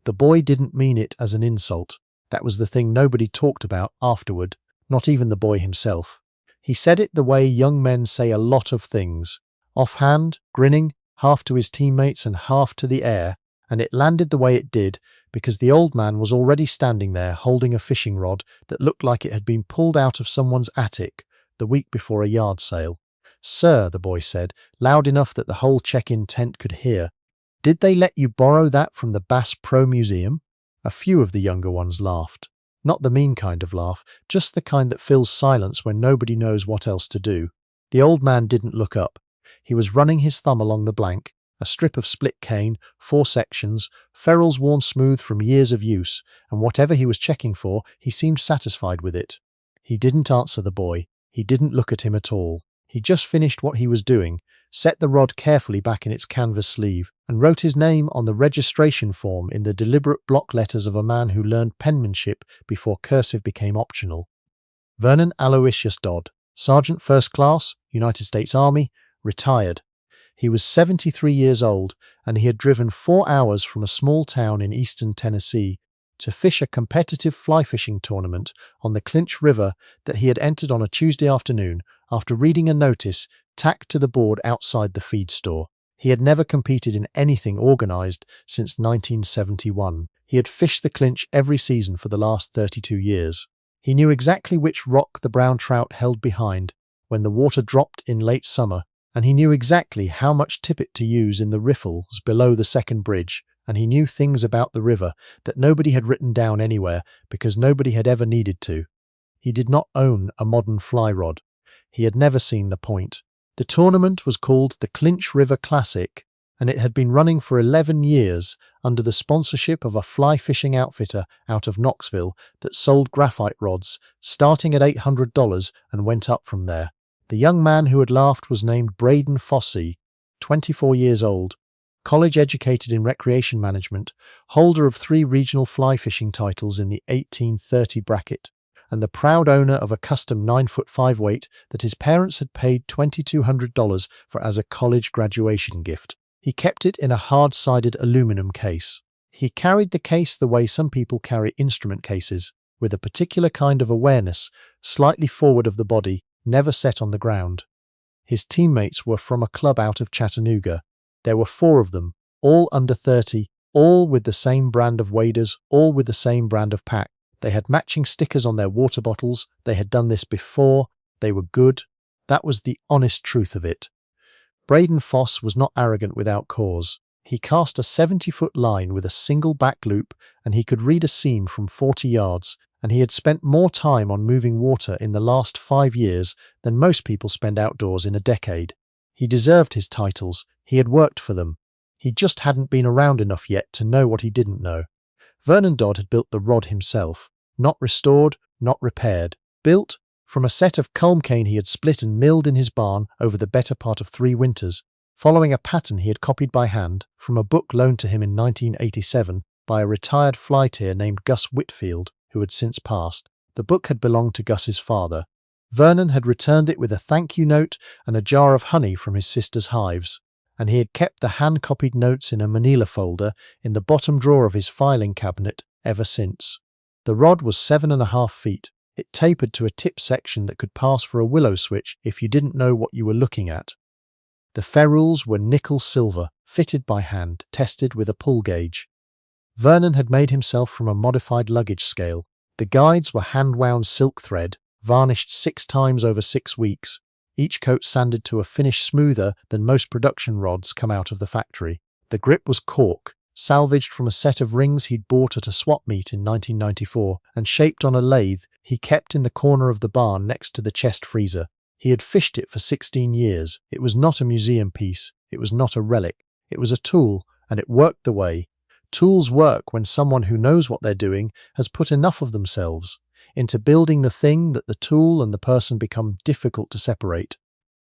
The boy didn't mean it as an insult. That was the thing nobody talked about afterward, not even the boy himself. He said it the way young men say a lot of things, offhand, grinning, half to his teammates and half to the air, and it landed the way it did because the old man was already standing there holding a fishing rod that looked like it had been pulled out of someone's attic the week before a yard sale. "Sir," the boy said, loud enough that the whole check-in tent could hear, "did they let you borrow that from the Bass Pro Museum?" A few of the younger ones laughed. Not the mean kind of laugh, just the kind that fills silence when nobody knows what else to do. The old man didn't look up. He was running his thumb along the blank, a strip of split cane, 4 sections, ferrules worn smooth from years of use, and whatever he was checking for, he seemed satisfied with it. He didn't answer the boy. He didn't look at him at all. He just finished what he was doing, set the rod carefully back in its canvas sleeve, and wrote his name on the registration form in the deliberate block letters of a man who learned penmanship before cursive became optional. Vernon Aloysius Dodd, Sergeant First Class, United States Army, retired. He was 73 years old, and he had driven 4 hours from a small town in eastern Tennessee to fish a competitive fly fishing tournament on the Clinch River that he had entered on a Tuesday afternoon after reading a notice tacked to the board outside the feed store. He had never competed in anything organized since 1971. He had fished the Clinch every season for the last 32 years. He knew exactly which rock the brown trout held behind when the water dropped in late summer, and he knew exactly how much tippet to use in the riffles below the second bridge, and he knew things about the river that nobody had written down anywhere because nobody had ever needed to. He did not own a modern fly rod. He had never seen the point. The tournament was called the Clinch River Classic, and it had been running for 11 years under the sponsorship of a fly fishing outfitter out of Knoxville that sold graphite rods, starting at $800 and went up from there. The young man who had laughed was named Braden Fossey, 24 years old, college educated in recreation management, holder of 3 regional fly fishing titles in the 1830 bracket, and the proud owner of a custom 9'5" weight that his parents had paid $2,200 for as a college graduation gift. He kept it in a hard-sided aluminum case. He carried the case the way some people carry instrument cases, with a particular kind of awareness, slightly forward of the body, never set on the ground. His teammates were from a club out of Chattanooga. There were 4 of them, all under 30, all with the same brand of waders, all with the same brand of pack. They had matching stickers on their water bottles. They had done this before. They were good. That was the honest truth of it. Braden Foss was not arrogant without cause. He cast a 70-foot line with a single back loop, and he could read a seam from 40 yards, and he had spent more time on moving water in the last 5 years than most people spend outdoors in a decade. He deserved his titles. He had worked for them. He just hadn't been around enough yet to know what he didn't know. Vernon Dodd had built the rod himself, not restored, not repaired. Built from a set of culm cane he had split and milled in his barn over the better part of 3 winters, following a pattern he had copied by hand from a book loaned to him in 1987 by a retired fly tier named Gus Whitfield, who had since passed. The book had belonged to Gus's father. Vernon had returned it with a thank you note and a jar of honey from his sister's hives, and he had kept the hand-copied notes in a manila folder in the bottom drawer of his filing cabinet ever since. The rod was 7.5 feet. It tapered to a tip section that could pass for a willow switch if you didn't know what you were looking at. The ferrules were nickel silver, fitted by hand, tested with a pull gauge. Vernon had made himself from a modified luggage scale. The guides were hand-wound silk thread, varnished 6 times over 6 weeks, each coat sanded to a finish smoother than most production rods come out of the factory. The grip was cork, salvaged from a set of rings he'd bought at a swap meet in 1994, and shaped on a lathe he kept in the corner of the barn next to the chest freezer. He had fished it for 16 years. It was not a museum piece. It was not a relic. It was a tool, and it worked the way. Tools work when someone who knows what they're doing has put enough of themselves into building the thing that the tool and the person become difficult to separate.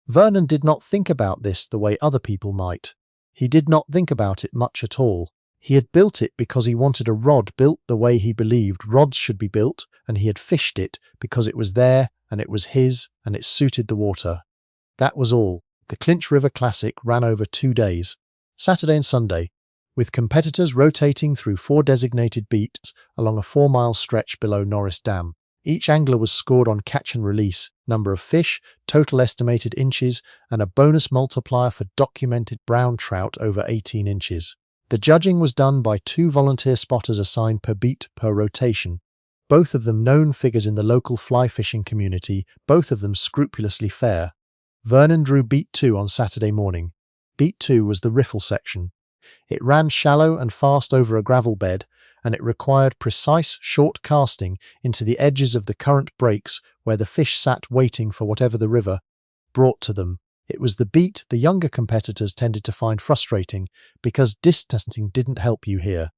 Vernon did not think about this the way other people might. He did not think about it much at all. He had built it because he wanted a rod built the way he believed rods should be built, and he had fished it because it was there and it was his and it suited the water. That was all. The Clinch River Classic ran over 2 days, Saturday and Sunday, with competitors rotating through 4 designated beats along a 4-mile stretch below Norris Dam. Each angler was scored on catch and release, number of fish, total estimated inches, and a bonus multiplier for documented brown trout over 18 inches. The judging was done by 2 volunteer spotters assigned per beat per rotation, both of them known figures in the local fly fishing community, both of them scrupulously fair. Vernon drew beat 2 on Saturday morning. Beat 2 was the riffle section. It ran shallow and fast over a gravel bed, and it required precise, short casting into the edges of the current breaks where the fish sat waiting for whatever the river brought to them. It was the beat the younger competitors tended to find frustrating because distancing didn't help you here.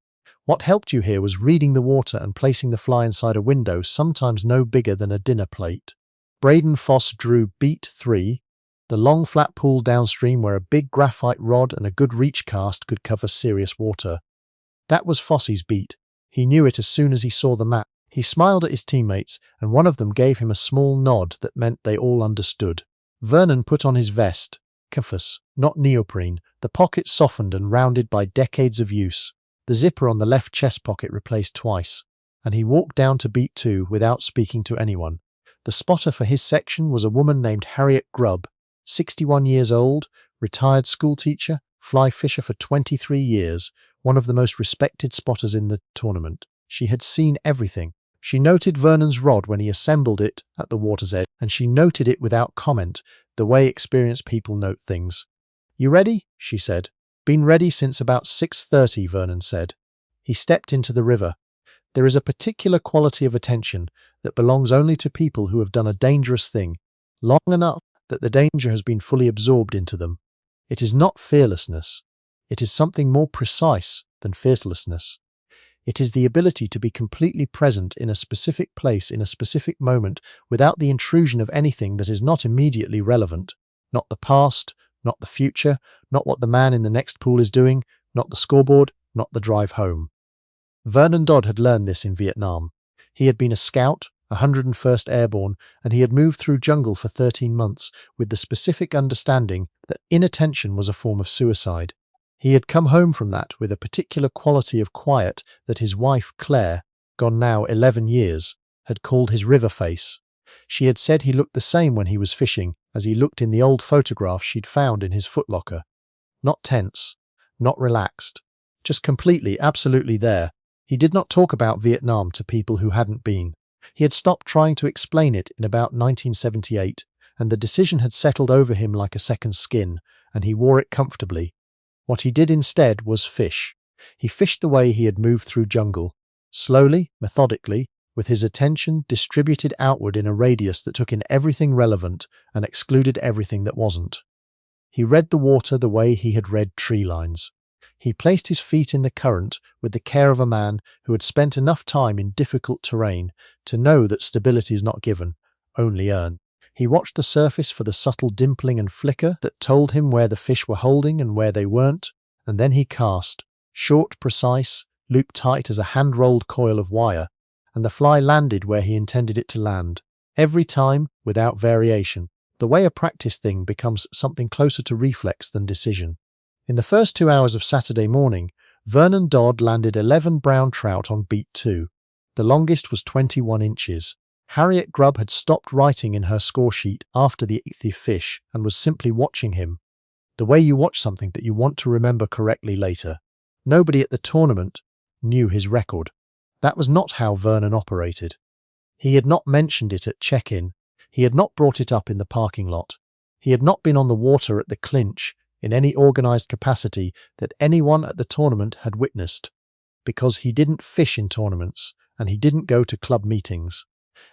What helped you here was reading the water and placing the fly inside a window sometimes no bigger than a dinner plate. Braden Foss drew beat 3, the long flat pool downstream where a big graphite rod and a good reach cast could cover serious water. That was Fossey's beat. He knew it as soon as he saw the map. He smiled at his teammates, and one of them gave him a small nod that meant they all understood. Vernon put on his vest, canvas, not neoprene, the pockets softened and rounded by decades of use. The zipper on the left chest pocket replaced twice, and he walked down to beat 2 without speaking to anyone. The spotter for his section was a woman named Harriet Grubb, 61 years old, retired schoolteacher, fly fisher for 23 years, one of the most respected spotters in the tournament. She had seen everything. She noted Vernon's rod when he assembled it at the water's edge, and she noted it without comment, the way experienced people note things. "You ready?" she said. "Been ready since about 6:30, Vernon said. He stepped into the river. There is a particular quality of attention that belongs only to people who have done a dangerous thing, long enough that the danger has been fully absorbed into them. It is not fearlessness. It is something more precise than fearlessness. It is the ability to be completely present in a specific place in a specific moment without the intrusion of anything that is not immediately relevant, not the past, not the future, not what the man in the next pool is doing, not the scoreboard, not the drive home." Vernon Dodd had learned this in Vietnam. He had been a scout, 101st Airborne, and he had moved through jungle for 13 months with the specific understanding that inattention was a form of suicide. He had come home from that with a particular quality of quiet that his wife, Claire, gone now 11 years, had called his river face. She had said he looked the same when he was fishing as he looked in the old photograph she'd found in his footlocker. Not tense, not relaxed, just completely, absolutely there. He did not talk about Vietnam to people who hadn't been. He had stopped trying to explain it in about 1978, and the decision had settled over him like a second skin, and he wore it comfortably. What he did instead was fish. He fished the way he had moved through jungle, slowly, methodically, with his attention distributed outward in a radius that took in everything relevant and excluded everything that wasn't. He read the water the way he had read tree lines. He placed his feet in the current with the care of a man who had spent enough time in difficult terrain to know that stability is not given, only earned. He watched the surface for the subtle dimpling and flicker that told him where the fish were holding and where they weren't, and then he cast, short, precise, looped tight as a hand-rolled coil of wire, and the fly landed where he intended it to land, every time without variation. The way a practice thing becomes something closer to reflex than decision. In the first 2 hours of Saturday morning, Vernon Dodd landed 11 brown trout on beat 2. The longest was 21 inches. Harriet Grubb had stopped writing in her score sheet after the 8th fish and was simply watching him, the way you watch something that you want to remember correctly later. Nobody at the tournament knew his record. That was not how Vernon operated. He had not mentioned it at check-in. He had not brought it up in the parking lot. He had not been on the water at the clinch in any organized capacity that anyone at the tournament had witnessed, because he didn't fish in tournaments, and he didn't go to club meetings,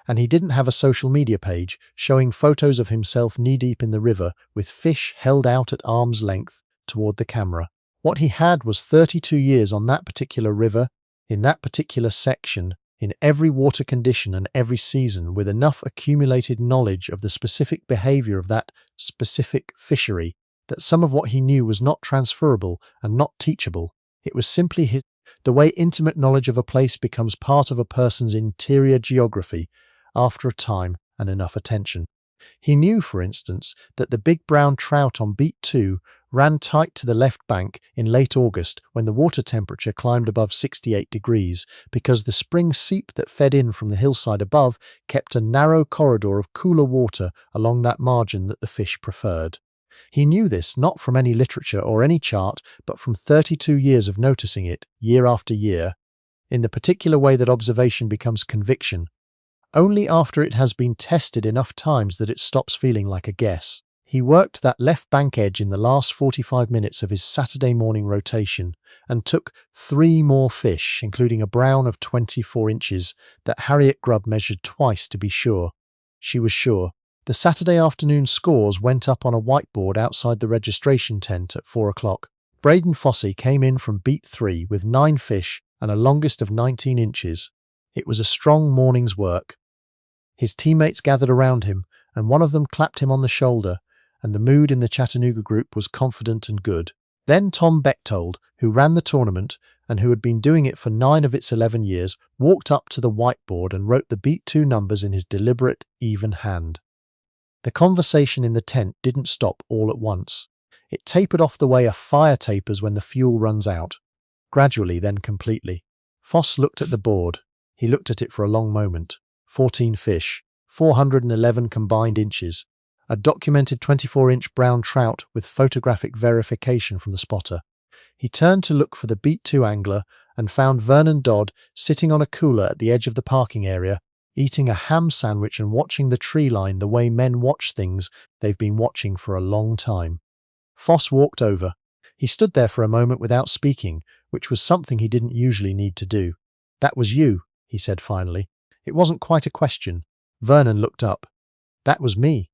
and he didn't have a social media page showing photos of himself knee-deep in the river with fish held out at arm's length toward the camera. What he had was 32 years on that particular river, in that particular section, in every water condition and every season, with enough accumulated knowledge of the specific behavior of that specific fishery that some of what he knew was not transferable and not teachable. It was simply his. The way intimate knowledge of a place becomes part of a person's interior geography after a time and enough attention. He knew, for instance, that the big brown trout on beat 2 ran tight to the left bank in late August when the water temperature climbed above 68 degrees because the spring seep that fed in from the hillside above kept a narrow corridor of cooler water along that margin that the fish preferred. He knew this not from any literature or any chart, but from 32 years of noticing it, year after year, in the particular way that observation becomes conviction, only after it has been tested enough times that it stops feeling like a guess. He worked that left bank edge in the last 45 minutes of his Saturday morning rotation and took 3 more fish, including a brown of 24 inches that Harriet Grubb measured twice to be sure. She was sure. The Saturday afternoon scores went up on a whiteboard outside the registration tent at 4 o'clock. Braden Fossey came in from beat 3 with 9 fish and a longest of 19 inches. It was a strong morning's work. His teammates gathered around him, and one of them clapped him on the shoulder, and the mood in the Chattanooga group was confident and good. Then Tom Bechtold, who ran the tournament and who had been doing it for 9 of its 11 years, walked up to the whiteboard and wrote the beat 2 numbers in his deliberate, even hand. The conversation in the tent didn't stop all at once. It tapered off the way a fire tapers when the fuel runs out. Gradually, then completely. Foss looked at the board. He looked at it for a long moment. 14 fish, 411 combined inches. A documented 24-inch brown trout with photographic verification from the spotter. He turned to look for the beat 2 angler and found Vernon Dodd sitting on a cooler at the edge of the parking area, eating a ham sandwich and watching the tree line the way men watch things they've been watching for a long time. Foss walked over. He stood there for a moment without speaking, which was something he didn't usually need to do. "That was you," he said finally. It wasn't quite a question. Vernon looked up. "That was me."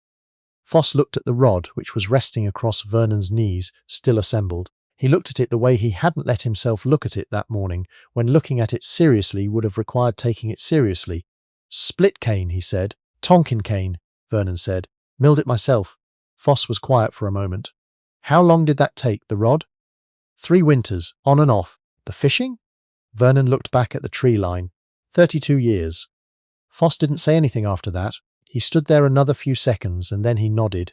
Foss looked at the rod, which was resting across Vernon's knees, still assembled. He looked at it the way he hadn't let himself look at it that morning, when looking at it seriously would have required taking it seriously. "Split cane," he said. "Tonkin cane," Vernon said. "Milled it myself." Foss was quiet for a moment. "How long did that take, the rod?" 3 winters, on and off." "The fishing?" Vernon looked back at the tree line. 32 years. Foss didn't say anything after that. He stood there another few seconds and then he nodded.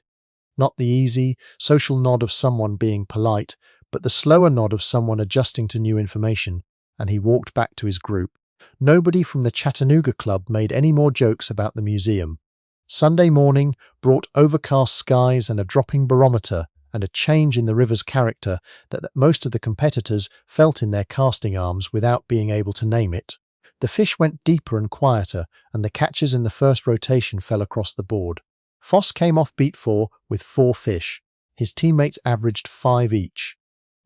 Not the easy, social nod of someone being polite, but the slower nod of someone adjusting to new information, and he walked back to his group. Nobody from the Chattanooga Club made any more jokes about the museum. Sunday morning brought overcast skies and a dropping barometer and a change in the river's character that most of the competitors felt in their casting arms without being able to name it. The fish went deeper and quieter, and the catches in the first rotation fell across the board. Foss came off beat 4 with 4 fish. His teammates averaged 5 each.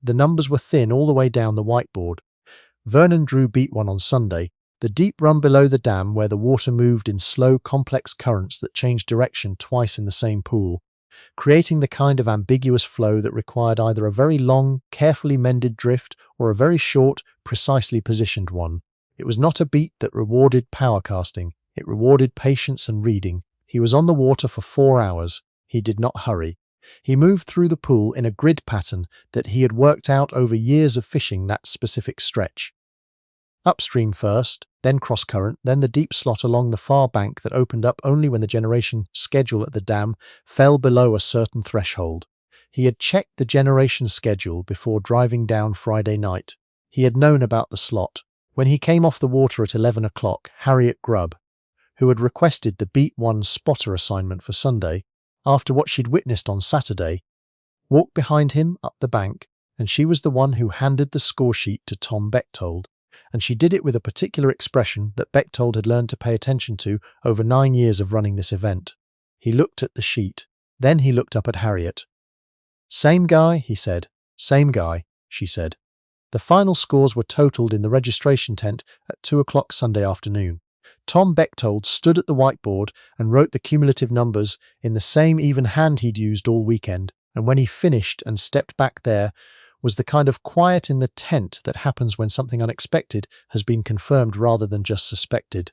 The numbers were thin all the way down the whiteboard. Vernon drew beat 1 on Sunday, the deep run below the dam where the water moved in slow, complex currents that changed direction twice in the same pool, creating the kind of ambiguous flow that required either a very long, carefully mended drift or a very short, precisely positioned one. It was not a beat that rewarded power casting. It rewarded patience and reading. He was on the water for 4 hours. He did not hurry. He moved through the pool in a grid pattern that he had worked out over years of fishing that specific stretch. Upstream first, then cross-current, then the deep slot along the far bank that opened up only when the generation schedule at the dam fell below a certain threshold. He had checked the generation schedule before driving down Friday night. He had known about the slot. When he came off the water at 11 o'clock, Harriet Grubb, who had requested the beat 1 spotter assignment for Sunday, after what she'd witnessed on Saturday, walked behind him up the bank, and she was the one who handed the score sheet to Tom Bechtold, and she did it with a particular expression that Bechtold had learned to pay attention to over 9 years of running this event. He looked at the sheet. Then he looked up at Harriet. "Same guy," he said. "Same guy," she said. The final scores were totaled in the registration tent at 2 o'clock Sunday afternoon. Tom Bechtold stood at the whiteboard and wrote the cumulative numbers in the same even hand he'd used all weekend, and when he finished and stepped back there was the kind of quiet in the tent that happens when something unexpected has been confirmed rather than just suspected.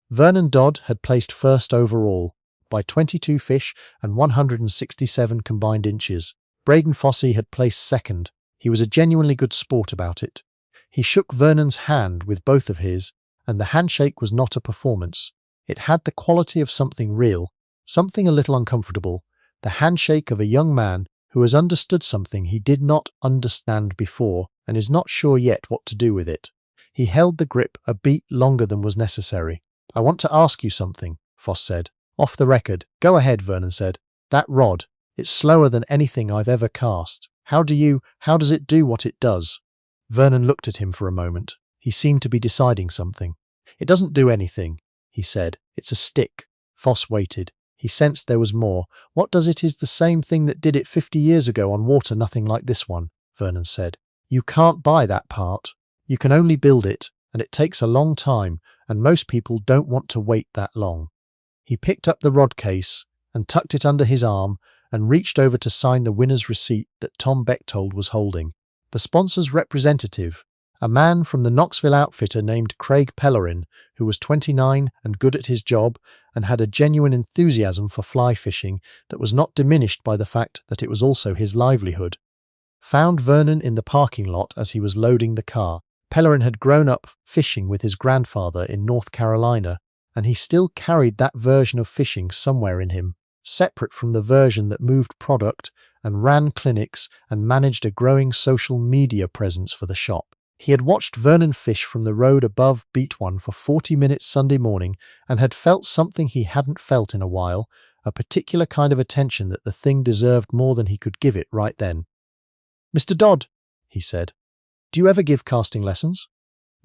Vernon Dodd had placed first overall, by 22 fish and 167 combined inches. Braden Fossey had placed second. He was a genuinely good sport about it. He shook Vernon's hand with both of his, and the handshake was not a performance. It had the quality of something real, something a little uncomfortable, the handshake of a young man who has understood something he did not understand before and is not sure yet what to do with it. He held the grip a beat longer than was necessary. "I want to ask you something," Foss said. "Off the record." "Go ahead," Vernon said. "That rod, it's slower than anything I've ever cast. How does it do what it does?" Vernon looked at him for a moment. He seemed to be deciding something. "It doesn't do anything," he said. "It's a stick." Foss waited. He sensed there was more. "What does it is the same thing that did it 50 years ago on water nothing like this one," Vernon said. "You can't buy that part. You can only build it, and it takes a long time, and most people don't want to wait that long." He picked up the rod case and tucked it under his arm and reached over to sign the winner's receipt that Tom Bechtold was holding. The sponsor's representative, a man from the Knoxville outfitter named Craig Pellerin, who was 29 and good at his job and had a genuine enthusiasm for fly fishing that was not diminished by the fact that it was also his livelihood, found Vernon in the parking lot as he was loading the car. Pellerin had grown up fishing with his grandfather in North Carolina, and he still carried that version of fishing somewhere in him, separate from the version that moved product and ran clinics and managed a growing social media presence for the shop. He had watched Vernon fish from the road above Beat One for 40 minutes Sunday morning and had felt something he hadn't felt in a while, a particular kind of attention that the thing deserved more than he could give it right then. "Mr. Dodd," he said, "do you ever give casting lessons?"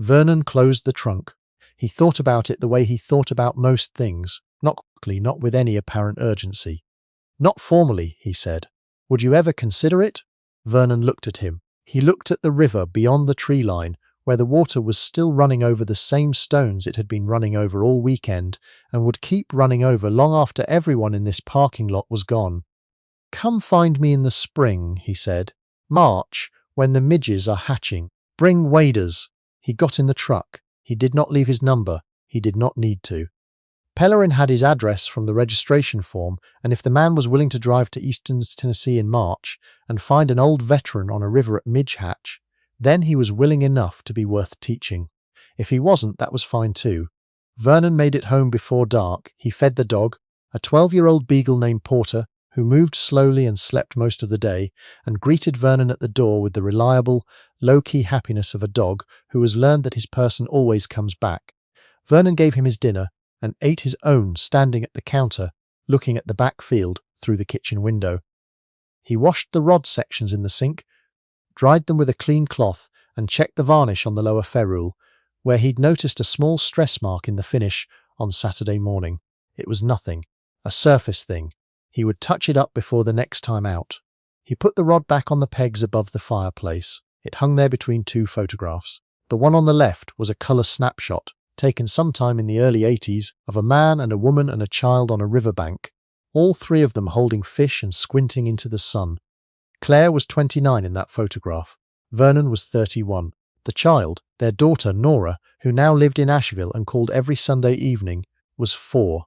Vernon closed the trunk. He thought about it the way he thought about most things, not quickly, not with any apparent urgency. "Not formally," he said. "Would you ever consider it?" Vernon looked at him. He looked at the river beyond the tree line, where the water was still running over the same stones it had been running over all weekend, and would keep running over long after everyone in this parking lot was gone. "Come find me in the spring," he said. "March, when the midges are hatching. Bring waders." He got in the truck. He did not leave his number. He did not need to. Pellerin had his address from the registration form, and if the man was willing to drive to eastern Tennessee in March and find an old veteran on a river at midge hatch, then he was willing enough to be worth teaching. If he wasn't, that was fine too. Vernon made it home before dark. He fed the dog, a 12-year-old beagle named Porter, who moved slowly and slept most of the day, and greeted Vernon at the door with the reliable, low-key happiness of a dog who has learned that his person always comes back. Vernon gave him his dinner and ate his own standing at the counter, looking at the back field through the kitchen window. He washed the rod sections in the sink, dried them with a clean cloth, and checked the varnish on the lower ferrule, where he'd noticed a small stress mark in the finish on Saturday morning. It was nothing, a surface thing. He would touch it up before the next time out. He put the rod back on the pegs above the fireplace. It hung there between two photographs. The one on the left was a colour snapshot, taken sometime in the early 80s, of a man and a woman and a child on a riverbank, all three of them holding fish and squinting into the sun. Claire was 29 in that photograph. Vernon was 31. The child, their daughter Nora, who now lived in Asheville and called every Sunday evening, was 4.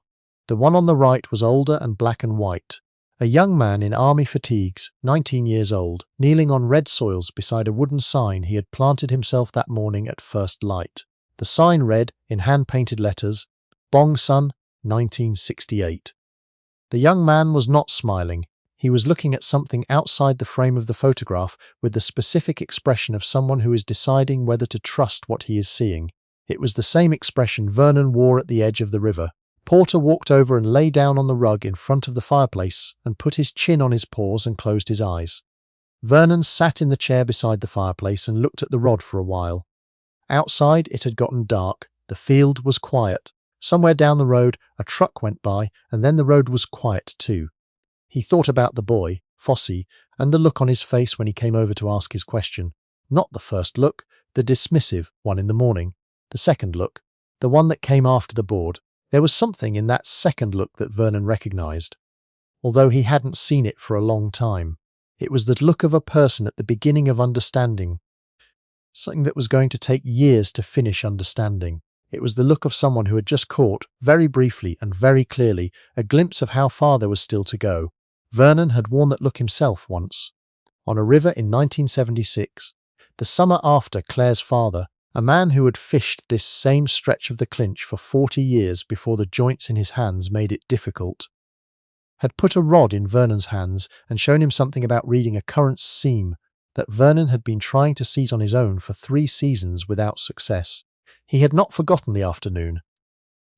The one on the right was older and black and white. A young man in army fatigues, 19 years old, kneeling on red soils beside a wooden sign he had planted himself that morning at first light. The sign read, in hand-painted letters, "Bong Sun, 1968. The young man was not smiling. He was looking at something outside the frame of the photograph with the specific expression of someone who is deciding whether to trust what he is seeing. It was the same expression Vernon wore at the edge of the river. Porter walked over and lay down on the rug in front of the fireplace and put his chin on his paws and closed his eyes. Vernon sat in the chair beside the fireplace and looked at the rod for a while. Outside it had gotten dark. The field was quiet. Somewhere down the road a truck went by, and then the road was quiet too. He thought about the boy, Fossey, and the look on his face when he came over to ask his question. Not the first look, the dismissive one in the morning. The second look, the one that came after the board. There was something in that second look that Vernon recognized, although he hadn't seen it for a long time. It was the look of a person at the beginning of understanding, something that was going to take years to finish understanding. It was the look of someone who had just caught, very briefly and very clearly, a glimpse of how far there was still to go. Vernon had worn that look himself once, on a river in 1976, the summer after Claire's father, a man who had fished this same stretch of the Clinch for 40 years before the joints in his hands made it difficult. had put a rod in Vernon's hands and shown him something about reading a current seam that Vernon had been trying to seize on his own for 3 seasons without success. He had not forgotten the afternoon.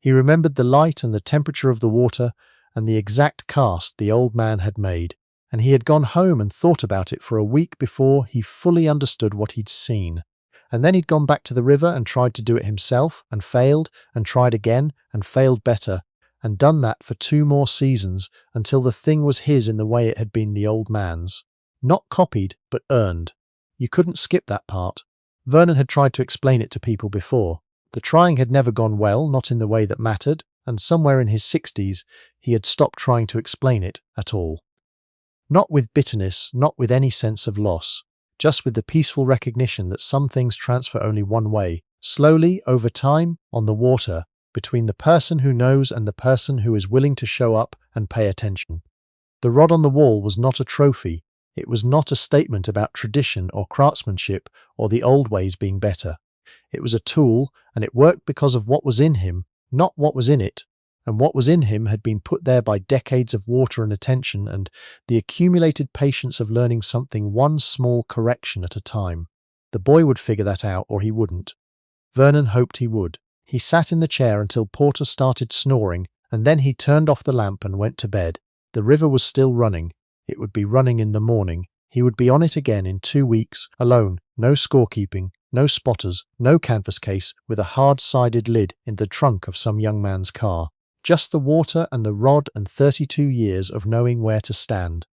He remembered the light and the temperature of the water and the exact cast the old man had made, and he had gone home and thought about it for a week before he fully understood what he'd seen. And then he'd gone back to the river and tried to do it himself, and failed, and tried again, and failed better, and done that for 2 more seasons until the thing was his in the way it had been the old man's. Not copied, but earned. You couldn't skip that part. Vernon had tried to explain it to people before. The trying had never gone well, not in the way that mattered, and somewhere in his 60s he had stopped trying to explain it at all. Not with bitterness, not with any sense of loss, just with the peaceful recognition that some things transfer only one way, slowly, over time, on the water, between the person who knows and the person who is willing to show up and pay attention. The rod on the wall was not a trophy. It was not a statement about tradition or craftsmanship or the old ways being better. It was a tool, and it worked because of what was in him, not what was in it. And what was in him had been put there by decades of water and attention and the accumulated patience of learning something one small correction at a time. The boy would figure that out, or he wouldn't. Vernon hoped he would. He sat in the chair until Porter started snoring, and then he turned off the lamp and went to bed. The river was still running. It would be running in the morning. He would be on it again in 2 weeks, alone, no scorekeeping, no spotters, no canvas case with a hard-sided lid in the trunk of some young man's car. Just the water and the rod and 32 years of knowing where to stand.